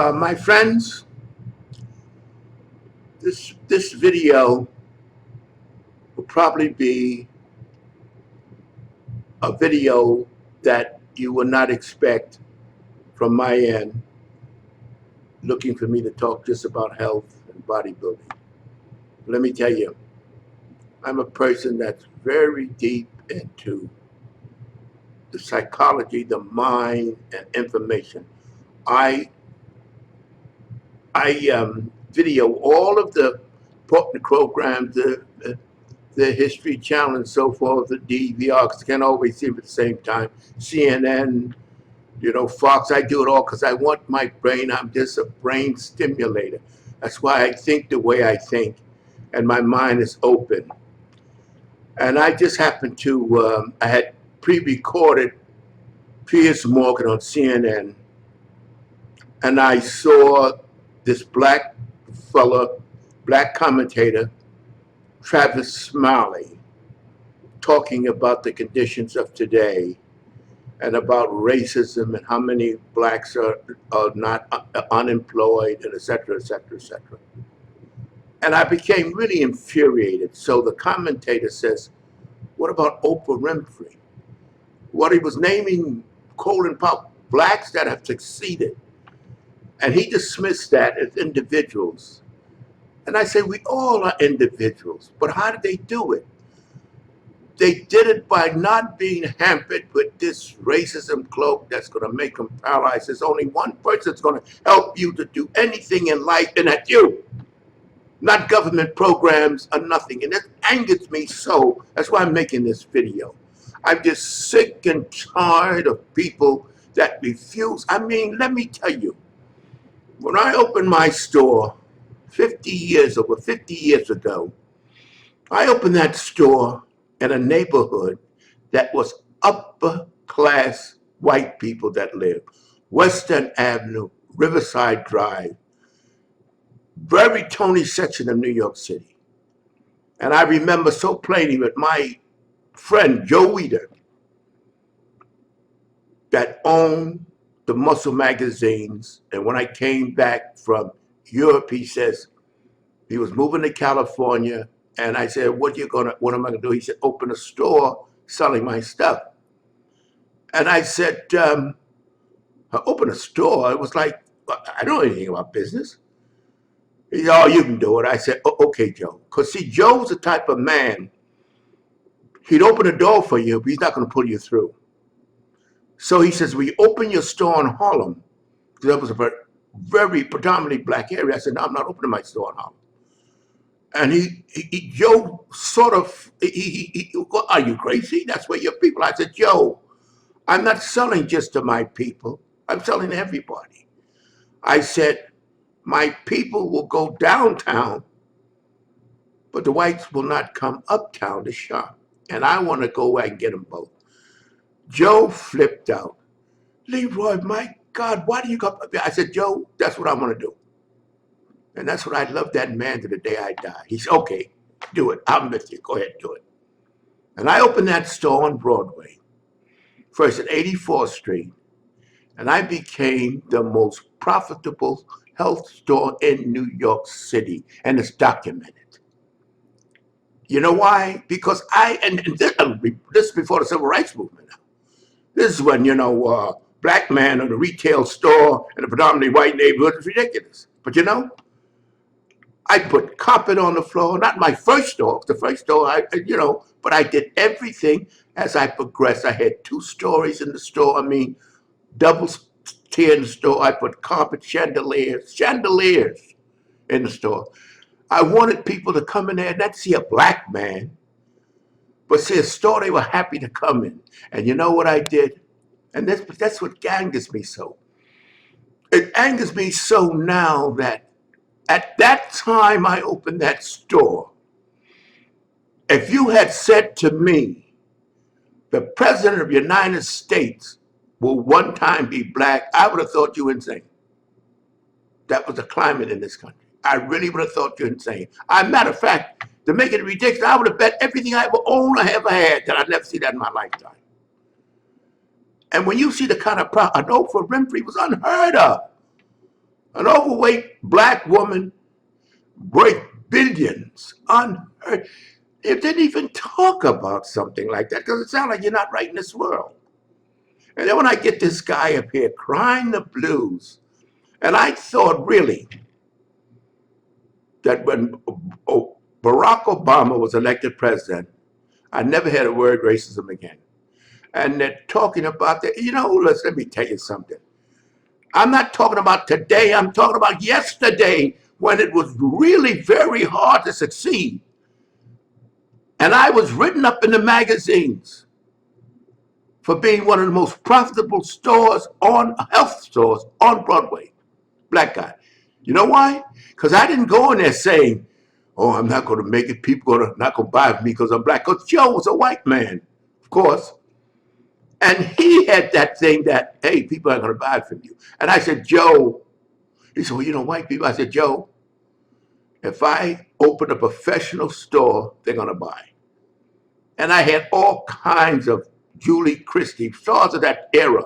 My friends, this video will probably be a video that you will not expect from my end, looking for me to talk just about health and bodybuilding. Let me tell you, I'm a person that's very deep into the psychology, the mind, and information. I video all of the programs, the History Channel and so forth, the DVR, because I can't always see them at the same time. CNN, Fox, I do it all because I want my brain, I'm just a brain stimulator. That's why I think the way I think, and my mind is open. And I just happened to, I had pre-recorded Piers Morgan on CNN, and I saw this black fella, black commentator, Travis Smiley, talking about the conditions of today and about racism and how many blacks are not unemployed, and et cetera, et cetera, et cetera. And I became really infuriated. So the commentator says, what about Oprah Winfrey? What he was naming, quoting blacks that have succeeded. And he dismissed that as individuals. And I say, we all are individuals, but how did they do it? They did it by not being hampered with this racism cloak that's going to make them paralyzed. There's only one person that's going to help you to do anything in life, and that's you. Not government programs or nothing. And it angers me so. That's why I'm making this video. I'm just sick and tired of people that refuse. I mean, let me tell you, when I opened my store over 50 years ago, I opened that store in a neighborhood that was upper class white people that lived. Western Avenue, Riverside Drive, very Tony section of New York City. And I remember so plainly with my friend Joe Weider that owned the Muscle magazines. And when I came back from Europe, he says he was moving to California. And I said, what am I gonna do? He said, open a store selling my stuff. And I said, open a store? It was like, I don't know anything about business. He said, oh, you can do it. I said, oh, okay, Joe. Because see, Joe's the type of man, he'd open a door for you, but he's not gonna pull you through. So he says, we open your store in Harlem. That was a very predominantly black area. I said, no, I'm not opening my store in Harlem. And Joe sort of, are you crazy? That's where your people. I said, Joe, I'm not selling just to my people. I'm selling to everybody. I said, my people will go downtown, but the whites will not come uptown to shop. And I want to go where I can get them both. Joe flipped out. Leroy, my God, why do you come up here? I said, Joe, that's what I want to do. And that's what I love that man to the day I die. He said, okay, do it. I'm with you. Go ahead, do it. And I opened that store on Broadway, first at 84th Street, and I became the most profitable health store in New York City, and it's documented. You know why? Because and this is before the Civil Rights Movement. This is when, black man in a retail store in a predominantly white neighborhood is ridiculous. But I put carpet on the floor, not my first store, but I did everything as I progressed. I had 2 stories in the store. Double tier in the store. I put carpet, chandeliers in the store. I wanted people to come in there and not see a black man, but see a store they were happy to come in. And you know what I did? And that's what angers me so. It angers me so now that at that time I opened that store, if you had said to me, the President of the United States will one time be black, I would have thought you insane. That was the climate in this country. I really would have thought you insane. Matter of fact, to make it ridiculous, I would have bet everything I ever owned or ever had that I'd never see that in my lifetime. And when you see the kind of Oprah Winfrey was unheard of. An overweight black woman worth billions. Unheard. It didn't even talk about something like that because it sounds like you're not right in this world. And then when I get this guy up here crying the blues, and I thought really that when Barack Obama was elected president, I never had a word racism again. And they're talking about that. Let me tell you something. I'm not talking about today. I'm talking about yesterday when it was really very hard to succeed. And I was written up in the magazines for being one of the most profitable health stores on Broadway. Black guy. You know why? Because I didn't go in there saying, oh, I'm not going to make it. People are not going to buy from me because I'm black. Because Joe was a white man, of course. And he had that thing that, hey, people aren't going to buy from you. And I said, Joe, he said, well, white people. I said, Joe, if I open a professional store, they're going to buy. And I had all kinds of Julie Christie, stars of that era,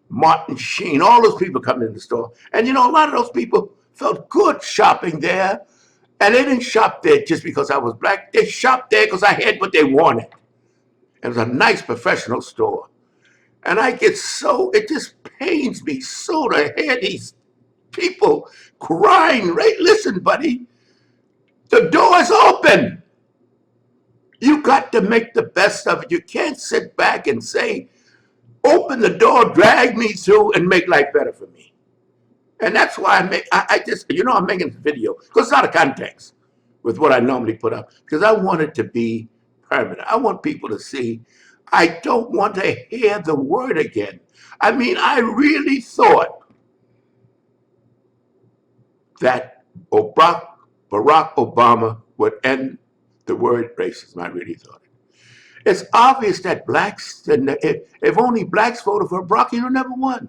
Martin Sheen, all those people coming in the store. And a lot of those people felt good shopping there. And they didn't shop there just because I was black. They shopped there because I had what they wanted. It was a nice professional store. And it just pains me so to hear these people crying. Right? Listen, buddy, the door is open. You got to make the best of it. You can't sit back and say, open the door, drag me through, and make life better for me. And that's why I'm making this video, because it's out of context with what I normally put up, because I want it to be permanent. I want people to see. I don't want to hear the word again. I mean, I really thought that Barack Obama would end the word racism. I really thought it. It's obvious that blacks, if only blacks voted for Barack, he would never won.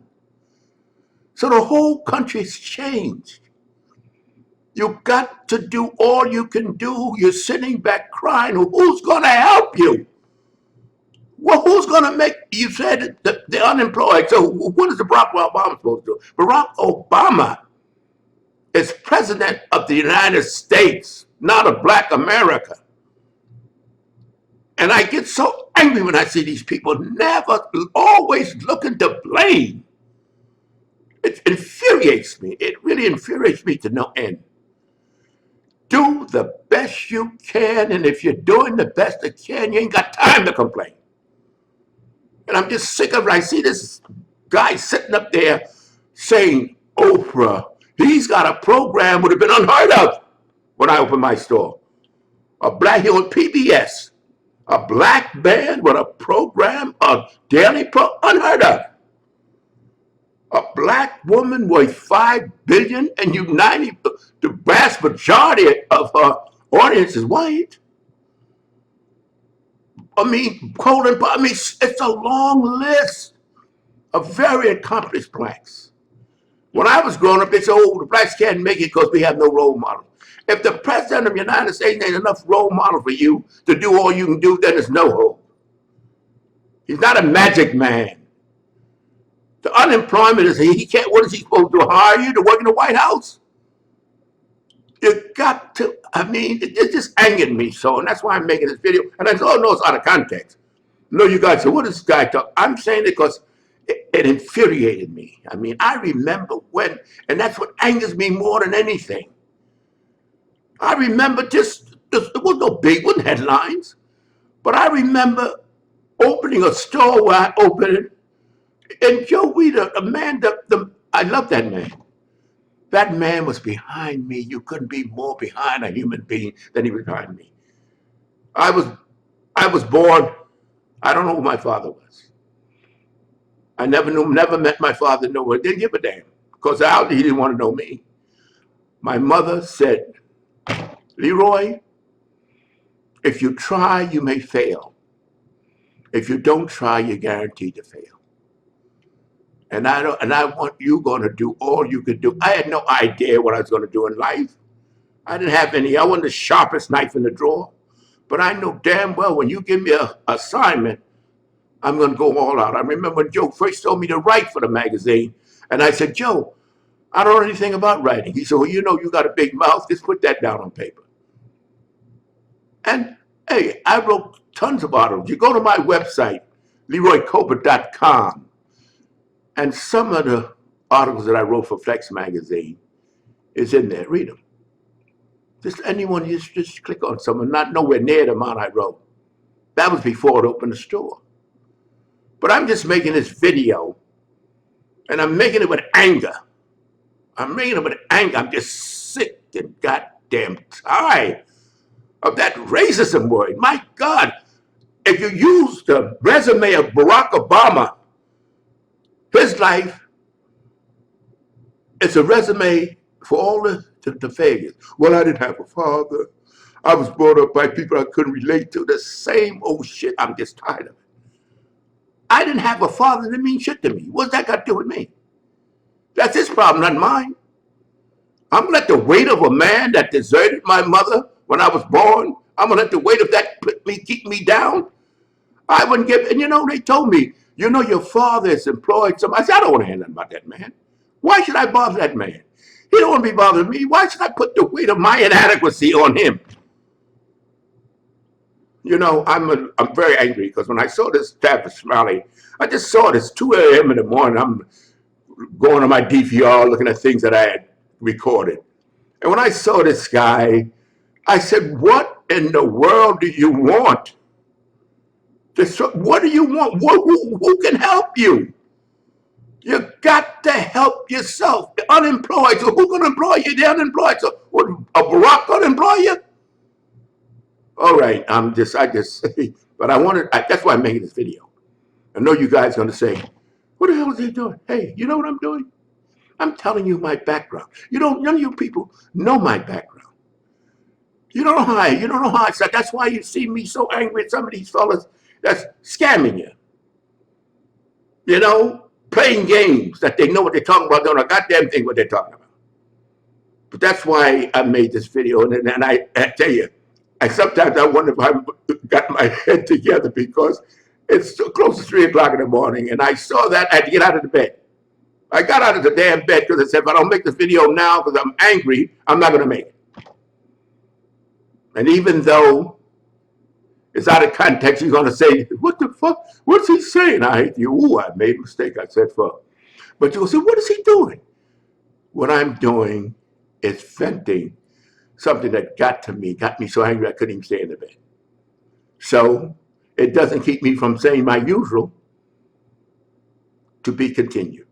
So the whole country's changed. You got to do all you can do. You're sitting back crying. Who's going to help you? Well, who's going to make, you said the unemployed. So what is the Barack Obama supposed to do? Barack Obama is president of the United States, not of Black America. And I get so angry when I see these people always looking to blame. It infuriates me. It really infuriates me to no end. Do the best you can, and if you're doing the best you can, you ain't got time to complain. And I'm just sick of it. I see this guy sitting up there saying, Oprah, he's got a program would have been unheard of when I opened my store. A black, he on PBS, a black man with a program, a daily unheard of. A black woman worth $5 billion, and the vast majority of her audience is white. It's a long list of very accomplished blacks. When I was growing up, they said, oh, the blacks can't make it because we have no role model. If the president of the United States ain't enough role model for you to do all you can do, then there's no hope. He's not a magic man. The unemployment is, what is he supposed to hire you to work in the White House? You got to, it just angered me so, and that's why I'm making this video. And I said, oh, no, it's out of context. No, you guys say, what is this guy talking? I'm saying it because it infuriated me. I remember when, and that's what angers me more than anything. I remember it was no big one, headlines, but I remember opening a store where I opened it, and Joe Weeder, a man, I love that man. That man was behind me. You couldn't be more behind a human being than he was behind me. I was born, I don't know who my father was. I never met my father nowhere. Didn't give a damn, because he didn't want to know me. My mother said, Leroy, if you try, you may fail. If you don't try, you're guaranteed to fail. And I want you going to do all you could do. I had no idea what I was going to do in life. I didn't have any. I wasn't the sharpest knife in the drawer. But I know damn well when you give me an assignment, I'm going to go all out. I remember when Joe first told me to write for the magazine. And I said, Joe, I don't know anything about writing. He said, well, you know, you got a big mouth. Just put that down on paper. And hey, I wrote tons of articles. You go to my website, leroycopa.com, and some of the articles that I wrote for Flex magazine is in there. Read them. Just anyone, just click on someone, not nowhere near the amount I wrote. That was before it opened the store. But I'm just making this video, and I'm making it with anger. I'm making it with anger. I'm just sick and goddamn tired of that racism word. My God, if you use the resume of Barack Obama, his life, it's a resume for all the failures. Well, I didn't have a father. I was brought up by people I couldn't relate to. The same old shit. I'm just tired of it. I didn't have a father. That didn't mean shit to me. What's that got to do with me? That's his problem, not mine. I'm gonna let the weight of a man that deserted my mother when I was born, I'm gonna let the weight of that keep me down. I wouldn't give, and you know, they told me, you know, your father is employed somebody. I said, I don't want to hear nothing about that man. Why should I bother that man? He don't want to be bothering me. Why should I put the weight of my inadequacy on him? You know, I'm very angry because when I saw this Tavis Smiley, I just saw this 2 a.m. in the morning. I'm going on my DVR looking at things that I had recorded. And when I saw this guy, I said, what in the world do you want? What do you want? Who can help you? You got to help yourself. You're unemployed, so who's going to employ you? They're unemployed, so what, a Barack going to employ you? All right, but I wanted, that's why I'm making this video. I know you guys are going to say, what the hell is he doing? Hey, you know what I'm doing? I'm telling you my background. None of you people know my background. You don't know how I said. That's why you see me so angry at some of these fellas that's scamming you. You know, playing games that they know what they're talking about, don't know a goddamn thing what they're talking about. But that's why I made this video, and I tell you, sometimes I wonder if I got my head together because it's so close to 3 o'clock in the morning, and I saw that I had to get out of the bed. I got out of the damn bed because I said, if I don't make this video now because I'm angry, I'm not going to make it. And even though it's out of context, you're going to say, what the fuck? What's he saying? I hate you. Ooh, I made a mistake. I said fuck. But you'll say, what is he doing? What I'm doing is venting something that got me so angry I couldn't even stay in the bed. So it doesn't keep me from saying my usual, to be continued.